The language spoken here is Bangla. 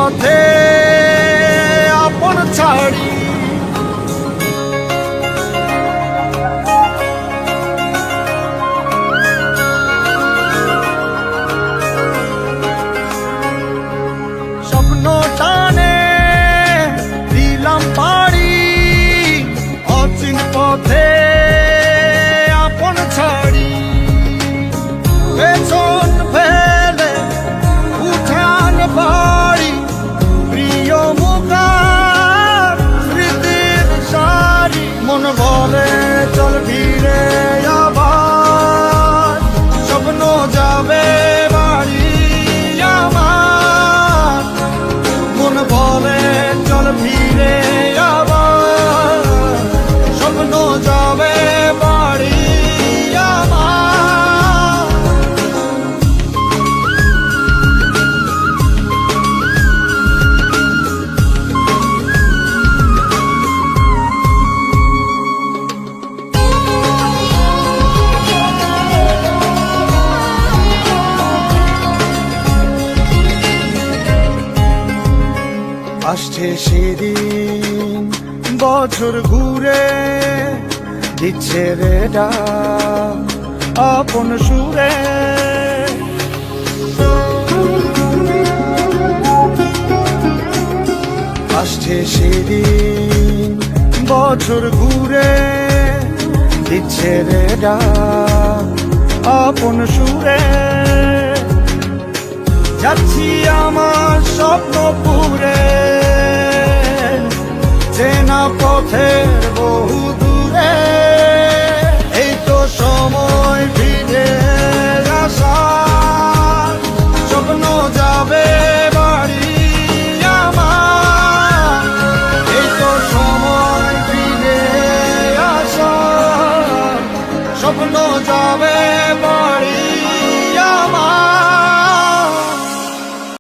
পথে আপন ছাড়ি, স্বপ্ন টানে দিলাম পাড়ি, অচিন পথে আপন ছাড়ি। পেছন ফেলে উঠান বাড়ি, প্রিয় মুখার স্মৃতির সারি। মন বলে চল ফিরে আবার, স্বপ্ন যাবে বাড়ি আমার। মন বলে চল ফিরে আবার, স্বপ্ন যাবে বাড়ি আমার। আসছে সেদিন বছর ঘুরে, দিচ্ছে রে ডাক আপন সুরে। আসছে সেদিন বছর ঘুরে, দিচ্ছে রে ডাক আপন সুরে। যাচ্ছি আমার স্বপ্ন পুরে, চেনা পথের বহু দূরে। এই তো সময় ফিরে আসার, স্বপ্ন যাবে বাড়ি আমার। এই তো সময় ফিরে আসার, স্বপ্ন